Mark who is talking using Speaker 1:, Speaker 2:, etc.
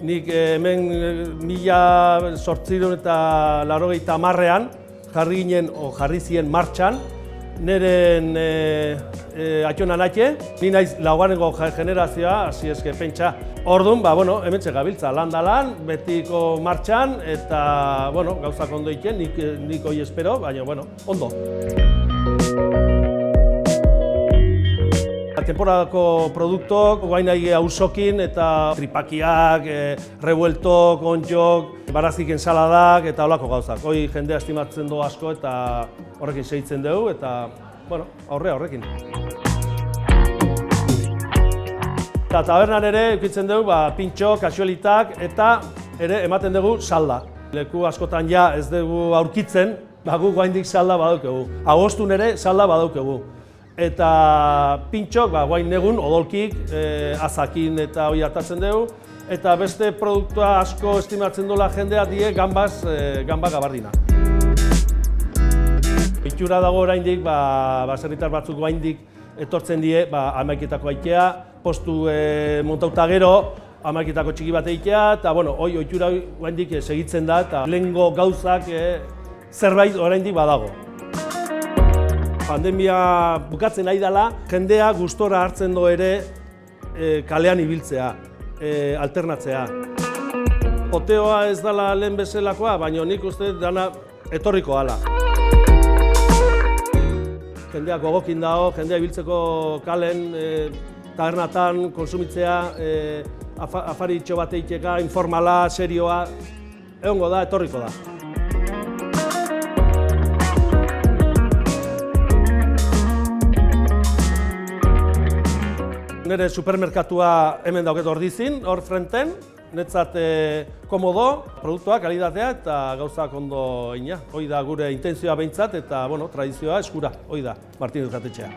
Speaker 1: Nik hemen 1880ean jarri ginen, jarri ziren martxan, neren atxonan ate, ni naiz laugarrengo generazioa, hasi eske pentsa. Orduan, hementxe gabiltza, lan da lan, betiko martxan, eta, gauzak ondo egiten, nik hoi espero, baina, ondo. Temporadako produktok, guain nahi auzokin eta tripakiak, revueltok, ontxok, barazik ensaladak eta holako gauzak. Hoi jendea estimatzen du asko eta horrekin segitzen dugu eta, horrekin. Eta tabernan ere eukitzen dugu pintxo, kasualitak eta ere ematen dugu salda. Leku askotan ja ez dugu aurkitzen, gu guaindik salda badaukegu. Agostun ere salda badaukegu. Eta pintxok, guain negun, odolkik, azakin eta hori hartatzen dugu. Eta beste produktua asko estimatzen duela jendea die gamba gabardina. Itxura dago oraindik, baserritar batzuk oraindik etortzen die, hamaiketako aitea, postu montauta gero, hamaiketako txiki bat eitea, eta hori itxura oraindik segitzen da, eta lehengo gauzak zerbait oraindik badago. Pandemia bukatzen nahi dela, jendea gustora hartzen du ere kalean ibiltzea, alternatzea. Poteoa ez dela lehen bezalakoa, baina nik uste dana etorriko dela. Jendea gogokin dago, jendea ibiltzeko kalen, tabernatan, konsumitzea, afaritxo bat eiteka, informala, serioa, egongo da, etorriko da. Nire supermerkatua hemen dauket Ordizin, hor frenten, netzat komodo, produktuak, kalitatea eta gauzak ondo ina. Hoi da gure intentzioa behintzat eta tradizioa eskura, hoi da, Martinez Jatetxea.